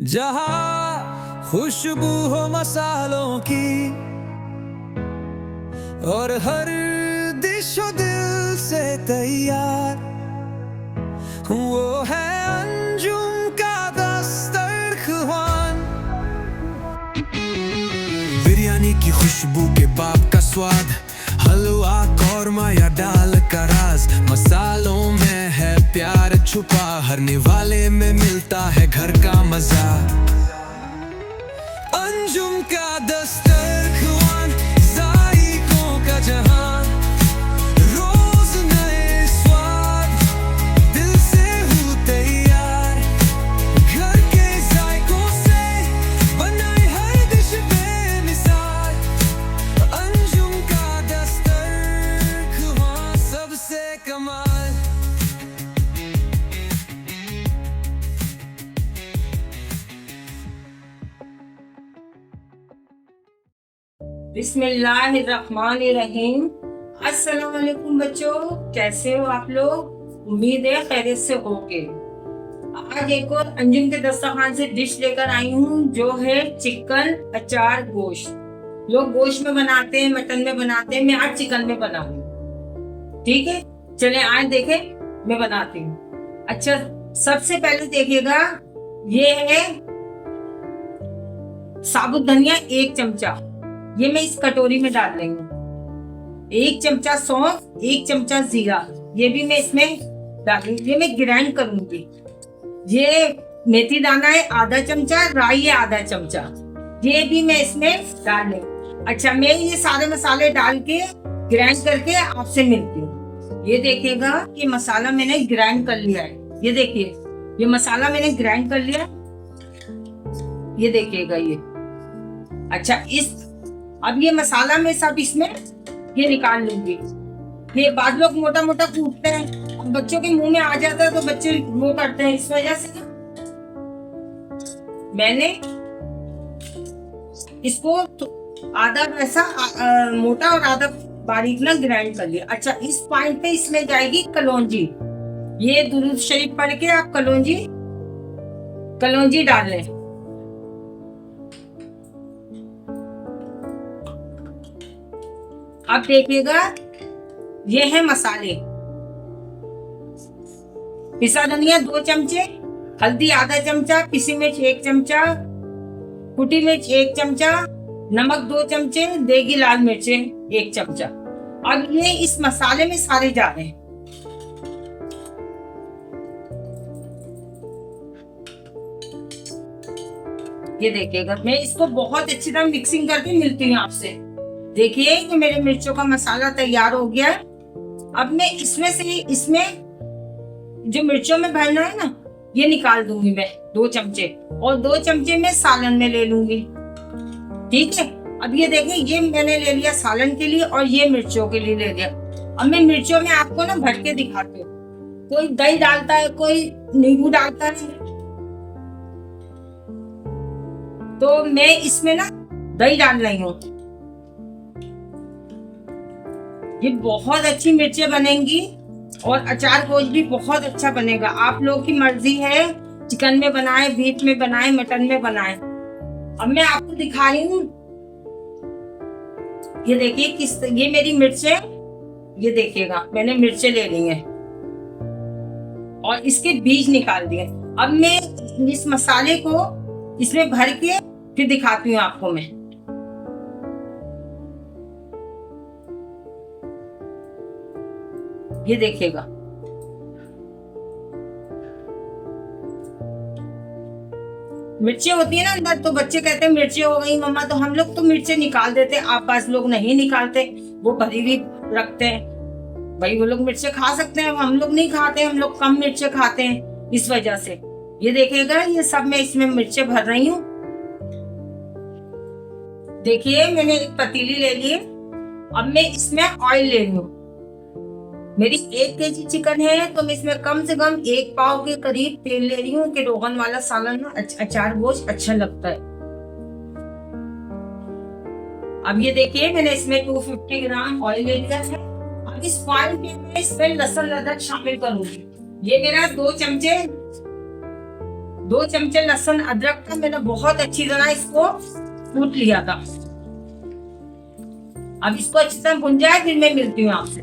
जहाँ खुशबू हो मसालों की और हर दिशो दिल से तैयार, वो है अंजुम का दस्तरख्वान। बिरयानी की खुशबू के बाप का स्वाद, हलवा कौरमा या दाल का राज, मसालों में है प्यार छुपा, हर निवाले में मिलता है घर का मजा। अंजुम का दस्तरख्वान, जायकों का जहां, रोज नए स्वाद, दिल से हूँ तैयार, घर के जायकों से बनाए हर डिश बेमिसाल। अंजुम का दस्तरख्वान सबसे कमाल। बिस्मिल्लाहिर्रहमानिर्रहीम। अस्सलाम वालेकुम बच्चों, कैसे हो आप लोग? उम्मीद है खैरियत से होगे। आज एक और अंजुम के दस्तरखान से डिश लेकर आई हूँ, जो है चिकन अचार गोश्त। लोग गोश्त में बनाते हैं, मटन में बनाते हैं, मैं आज चिकन में बनाऊंगी। ठीक है, चले आज देखें मैं बनाती हूँ। अच्छा, सबसे पहले देखिएगा, ये है साबुत धनिया 1 चमचा, ये मैं इस कटोरी में डाल रही हूँ। 1 चमचा सौंफ, 1 चमचा जीरा, ये भी मैं इसमें डालूंगी। ये मैं ग्राइंड करूंगी। ये मेथी दाना है आधा चमचा, राई है आधा चमचा, ये भी मैं इसमें डाल लूंगी। अच्छा, मैं ये सारे मसाले डाल के ग्राइंड करके आपसे मिलती हूँ। ये देखिएगा, ये मसाला मैंने ग्राइंड कर लिया है। ये देखिए, ये मसाला मैंने ग्राइंड कर लिया, ये देखिएगा ये। अच्छा, अब ये मसाला मैं सब इसमें ये निकाल लूंगी। ये बाद लोग मोटा मोटा कूटते हैं, अब बच्चों के मुंह में आ जाता है तो बच्चे वो करते हैं, इस वजह से ना मैंने इसको आधा वैसा मोटा और आधा बारीक ना ग्राइंड कर लिया। अच्छा, इस पॉइंट पे इसमें जाएगी कलौंजी। ये दुरूद शरीफ पढ़ के आप कलौंजी डाल लें। अब देखिएगा, ये है मसाले। पिसा धनिया 2 चमचे, हल्दी आधा चमचा, पिसी मिर्च 1 चमचा, कुटी मिर्च 1 चमचा, नमक 2 चमचे, देगी लाल मिर्चें 1 चमचा। अब ये इस मसाले में सारे जा रहे हैं। ये देखिएगा, मैं इसको बहुत अच्छी तरह मिक्सिंग करके मिलती हूँ आपसे। देखिए कि मेरे मिर्चों का मसाला तैयार हो गया। अब मैं इसमें जो मिर्चों में भरना है ना, ये निकाल दूंगी मैं 2 चमचे, और 2 चमचे में सालन में ले लूंगी। ठीक है, अब ये देखिए, ये मैंने ले लिया सालन के लिए और ये मिर्चों के लिए ले लिया। अब मैं मिर्चों में आपको ना भर के दिखाती हूँ। कोई दही डालता है, कोई नींबू डालता है, तो मैं इसमें ना दही डाल रही हूँ। ये बहुत अच्छी मिर्चें बनेंगी और अचार गोश्त भी बहुत अच्छा बनेगा। आप लोग की मर्जी है, चिकन में बनाए, बीफ में बनाए, मटन में बनाए। अब मैं आपको दिखा रही हूँ। ये देखिए, ये मेरी मिर्चें, ये देखिएगा, मैंने मिर्चें ले ली हैं और इसके बीज निकाल दिए। अब मैं इस मसाले को इसमें भर के फिर दिखाती हूँ आपको मैं। ये देखिएगा, मिर्चें होती है ना अंदर, तो बच्चे कहते हैं मिर्चें हो गई मम्मा, तो हम लोग तो मिर्चें निकाल देते, आप पास लोग नहीं निकालते, वो भरी हुई रखते हैं। भाई वो लोग मिर्चें खा सकते हैं, हम लोग नहीं खाते, हम लोग कम मिर्चें खाते हैं, इस वजह से। ये देखिएगा, ये सब मैं इसमें मिर्चें भर रही हूँ। देखिए, मैंने एक पतीली ले ली। अब मैं इसमें ऑयल ले रही हूँ। मेरी 1 केजी चिकन है, तो मैं इसमें कम से कम 1 पाव के करीब तेल ले रही हूँ कि रोगन वाला सालन ना अचार गोश्त अच्छा लगता है। अब ये देखिए, मैंने इसमें 250 ग्राम ऑयल ले लिया है। अब इस पॉइंट पे मैं इसमें लहसुन अदरक शामिल करूंगी। ये मेरा 2 चमचे 2 चमचे लहसुन अदरक का मैंने बहुत अच्छी तरह इसको कूट लिया था। अब इसको अच्छी तरह भुन जाए फिर मैं मिलती हूँ आपसे।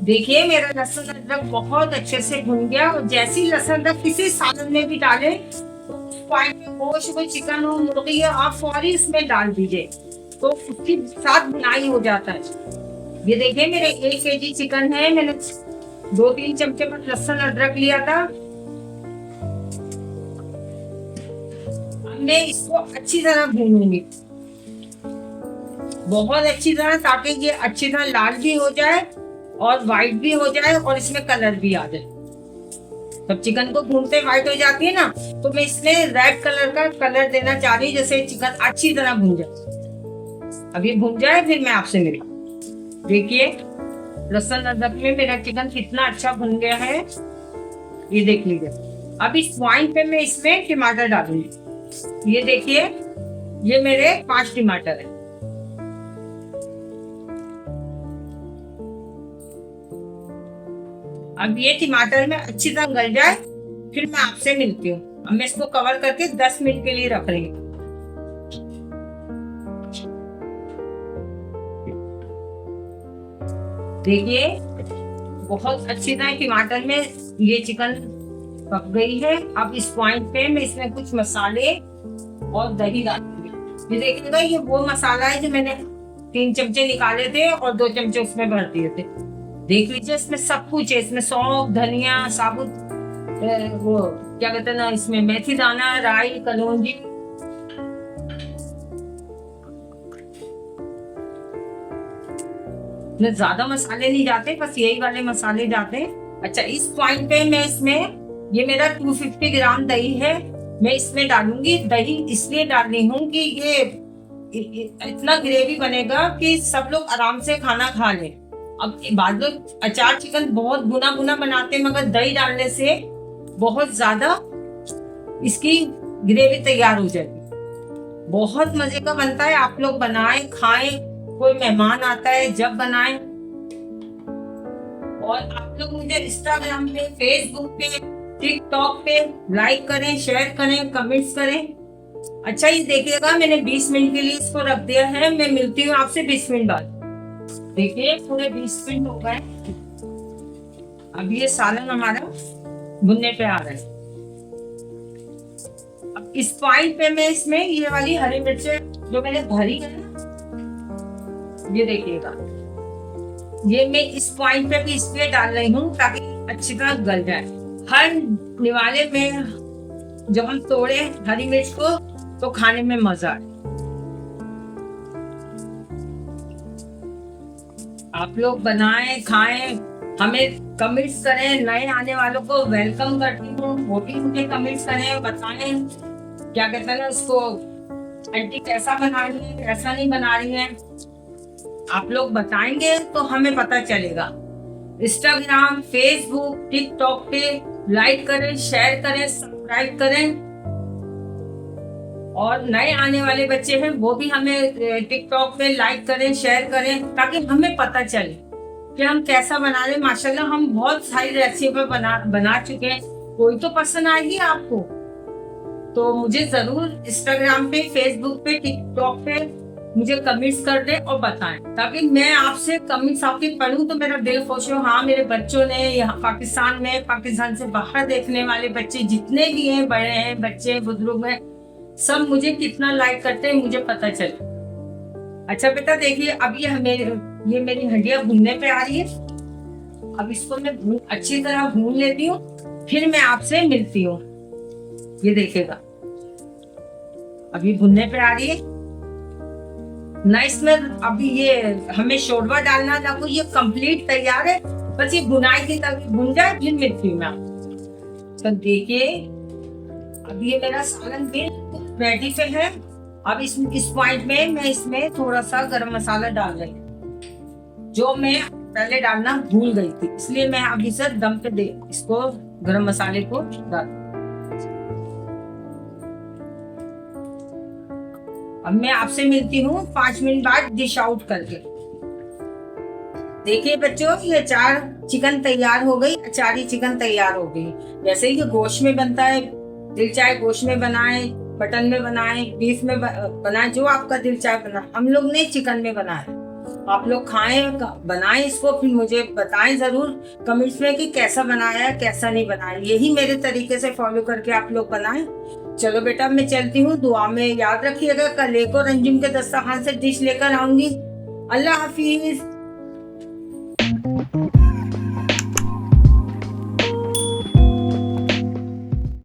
देखिए मेरा लहसुन अदरक बहुत अच्छे से भुन गया, और जैसे ही लहसुन अदरक किसी सालन में भी डाले तो पॉइंट में गोश्त हो, चिकन हो, मुर्गी हो, आप फौरी इसमें डाल दीजिए तो उसके साथ बुनाई हो जाता है। ये देखिए मेरे 1 kg चिकन है, मैंने 2-3 चमचे पर लहसुन अदरक लिया था। अब मैं इसको अच्छी तरह भूनूंगी, बहुत अच्छी तरह, ताकि ये अच्छी तरह लाल भी हो जाए और व्हाइट भी हो जाए और इसमें कलर भी आ जाए। तब चिकन को भूनते व्हाइट हो जाती है ना, तो मैं इसमें रेड कलर का कलर देना चाह रही हूँ, जैसे चिकन अच्छी तरह भून जाए। अभी भून जाए फिर मैं आपसे मिली। देखिए लहसुन अदरक में मेरा चिकन कितना अच्छा भुन गया है, ये देख लीजिए। अब इस पॉइंट पे मैं इसमें टमाटर डालूंगी। ये देखिए ये मेरे 5 टमाटर है। अब ये टमाटर में अच्छी तरह गल जाए फिर मैं आपसे मिलती हूँ। अब मैं इसको कवर करके 10 मिनट के लिए रख रही हूँ। देखिए बहुत अच्छी तरह टमाटर में ये चिकन पक गई है। अब इस पॉइंट पे मैं इसमें कुछ मसाले और दही डालूंगी। ये देखिएगा ये वो मसाला है जो मैंने 3 चमचे निकाले थे और 2 चमचे उसमें भर दिए थे। देख लीजिए इसमें सब कुछ है, इसमें सौंफ, धनिया, साबुत वो क्या कहते हैं ना, इसमें मेथी दाना, राई, कलौंजी। ज्यादा मसाले नहीं जाते, बस यही वाले मसाले जाते हैं। अच्छा इस पॉइंट पे मैं इसमें, ये मेरा 250 ग्राम दही है, मैं इसमें डालूंगी। दही इसलिए डाल रही हूँ कि ये इतना ग्रेवी बनेगा कि सब लोग आराम से खाना खा लें। अब बाद लोग अचार चिकन बहुत बुना बुना बनाते हैं, मगर दही डालने से बहुत ज्यादा इसकी ग्रेवी तैयार हो जाएगी। बहुत मजे का बनता है, आप लोग बनाएं खाएं, कोई मेहमान आता है जब बनाएं। और आप लोग मुझे इंस्टाग्राम पे, फेसबुक पे, टिकटॉक पे लाइक करें, शेयर करें, कमेंट्स करें। अच्छा ये देखिएगा मैंने 20 मिनट के लिए इसको रख दिया है। मैं मिलती हूँ आपसे 20 मिनट बाद। देखिए पूरे 20 मिनट हो गए। अब ये सालन हमारा भुनने पे आ रहा है। अब इस पॉइंट पे मैं इसमें ये वाली हरी मिर्चें जो मैंने भरी है ना, ये देखिएगा, ये मैं इस पॉइंट पे भी इसलिए डाल रही हूँ ताकि अच्छी तरह गल जाए। हर निवाले में जब हम तोड़े हरी मिर्च को तो खाने में मजा आए। आप लोग बनाएं, खाएं, हमें कमेंट्स करें। नए आने वालों को वेलकम करती हूँ, वो भी मुझे कमेंट्स करें, बताएं क्या कहते हैं ना उसको, आंटी कैसा बना रही है, कैसा नहीं बना रही है। आप लोग बताएंगे तो हमें पता चलेगा। इंस्टाग्राम, फेसबुक, टिकटॉक पे लाइक करें, शेयर करें, सब्सक्राइब करें। और नए आने वाले बच्चे हैं वो भी हमें टिकटॉक पे लाइक करें, शेयर करें, ताकि हमें पता चले कि हम कैसा बना रहे हैं। माशाल्लाह हम बहुत सारी रेसिपी बना चुके हैं, कोई तो पसंद आएगी आपको। तो मुझे जरूर इंस्टाग्राम पे, फेसबुक पे, टिकटॉक पे मुझे कमेंट्स कर दें और बताएं, ताकि मैं आपसे कमेंट्स आपके पढ़ूं तो मेरा दिल खुश हो। हाँ मेरे बच्चों ने यहाँ पाकिस्तान में, पाकिस्तान से बाहर देखने वाले बच्चे जितने भी हैं, बड़े हैं, बच्चे, बुजुर्ग हैं, सब मुझे कितना लाइक करते हैं मुझे पता चले। अच्छा बेटा देखिए अब ये मेरी हड्डियां भूनने पे आ रही है। अब इसको मैं अच्छी तरह भून लेती हूँ, फिर मैं आपसे मिलती हूँ। ये देखिएगा अभी भुनने पे आ रही है ना। इसमें अभी ये हमें शोरबा डालना ना, को ये कंप्लीट तैयार है, बस ये भुनाई की तक भुन जाए फिर मिलती हूँ मैं आपको। तो देखिए अब ये मेरा सालन बिल्कुल रेडी पे है। अब इस पॉइंट में मैं इसमें थोड़ा सा गरम मसाला डाल रही हूँ, जो मैं पहले डालना भूल गई थी, इसलिए मैं अभी से दम पे इसको गरम मसाले को डाल। अब मैं आपसे मिलती हूँ 5 मिनट बाद डिश आउट करके। देखिए बच्चों ये अचार चिकन तैयार हो गई, अचारी चिकन तैयार हो गई। जैसे ये गोश्त में बनता है दिल चाहे गोश्त में बनाए, मटन में बनाए, बीफ में बनाए, जो आपका दिल चाहे बनाए। हम लोग ने चिकन में बनाया। आप लोग खाएं, बनाएं इसको, फिर मुझे बताएं जरूर कमेंट्स में कि कैसा बनाया है, कैसा नहीं बनाया। यही मेरे तरीके से फॉलो करके आप लोग बनाएं। चलो बेटा, मैं चलती हूँ। दुआ में याद रखिएगा, कल एक और अंजुम के दस्तरखान से डिश लेकर आऊंगी। अल्लाह हाफिज।